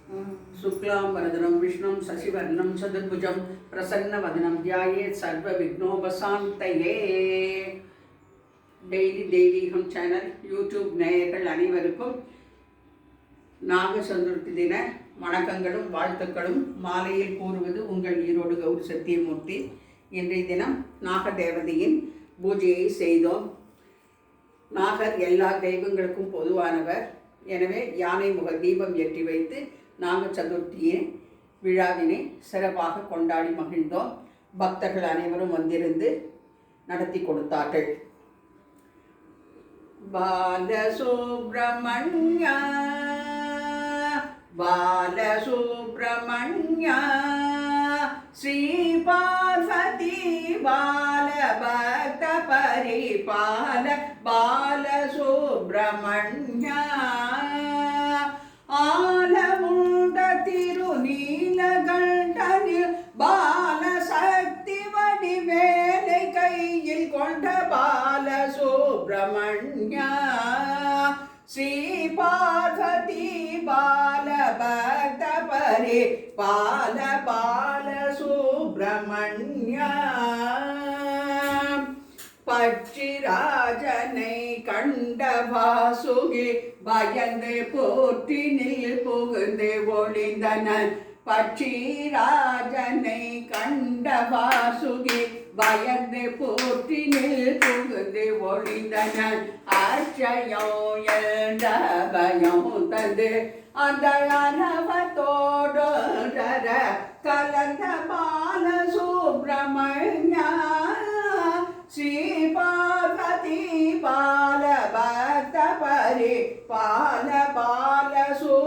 शुक्लांबरधरं विष्णुं शशिवर्णं चतुर्भुजं प्रसन्नवदनं ध्यायेत् सर्वविघ्नोपशान्तये. டெய்லி தெய்வீகம் சேனல் யூடியூப் நேயர்கள் அனைவருக்கும் நாக சதுர்த்தி தின வணக்கங்களும் வாழ்த்துக்களும் மாலையில் கூறுவது உங்கள் ஈரோடு கௌரி சத்தியமூர்த்தி. இன்றைய தினம் நாக தேவதையின் பூஜையை செய்தோம். நாகர் எல்லா தெய்வங்களுக்கும் பொதுவானவர். எனவே யானை முக தீபம் ஏற்றி வைத்து நாக சதுர்த்தியின் விழாவினை சிறப்பாக கொண்டாடி மகிழ்ந்தோம். பக்தர்கள் அனைவரும் வந்திருந்து நடத்தி கொடுத்தார்கள். பாலசுப்ரமண்யா பாலசுப்ரமண்யா ஸ்ரீ பார்வதி பால பக்த பரிபால பாலசுப்ரமண்யா ஆலமுண்ட திருநீலகண்டனில் பாலசக்தி வடிவேலை கையில் கொண்ட பாலசுப்ரமண்யா ஸ்ரீ பார்வதி பால பக்த பரி பால பாலசுப்ரமண்யா பட்சிராஜனை கண்ட வாசுகி பயந்து போற்றினில் புகுந்து ஒளிந்தனன். பட்சிராஜனை கண்ட வாசுகி பயந்து போற்றினில் புகுந்து ஒளிந்தனன். அச்சயம் என்ற பயம் தந்து அந்த அனவத்தோடு கலந்த பாலசுப்ரமண்யா ஸ்ரீ பார்வதி பால பக்த பரி பால பாலசுப்ரமண்யா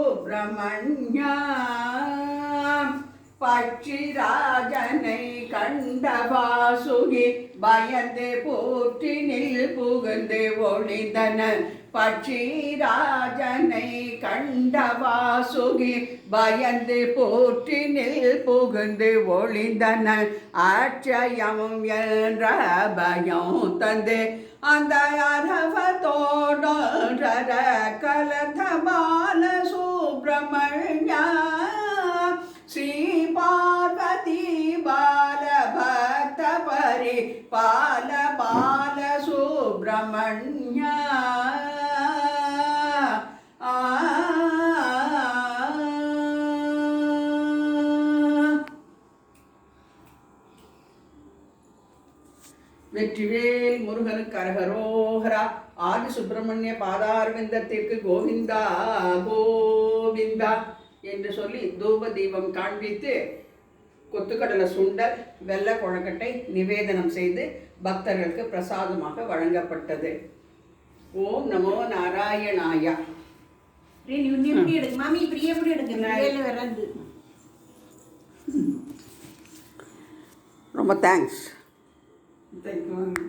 பட்சிராஜனை கண்ட வாசுகி பயந்து போற்றினில் புகுந்து ஒளிந்தனன். பட்சிராஜனை கண்ட வாசுகி பயந்து போற்றினில் புகுந்து ஒளிந்தனன். அச்சயம் என்ற பயம் தந்து அந்த அரவத்தோடு கலந்த பாலசுப்ரமண்யா ஸ்ரீ பார்வதி பால பக்த பரி பால பாலசுப்ரமண்யா வெற்றிவேல் முருகனுக்கு அரகரோகரா. ஆதி சுப்பிரமணிய பாதாரவிந்தத்திற்கு கோவிந்தா கோவிந்தா என்று சொல்லி தூப தீபம் காண்பித்து கொத்துக்கடலை சுண்டல் வெள்ளை கொழக்கட்டை நிவேதனம் செய்து பக்தர்களுக்கு பிரசாதமாக வழங்கப்பட்டது. ஓம் நமோ நாராயணாயா. ரொம்ப தேங்க்ஸ்.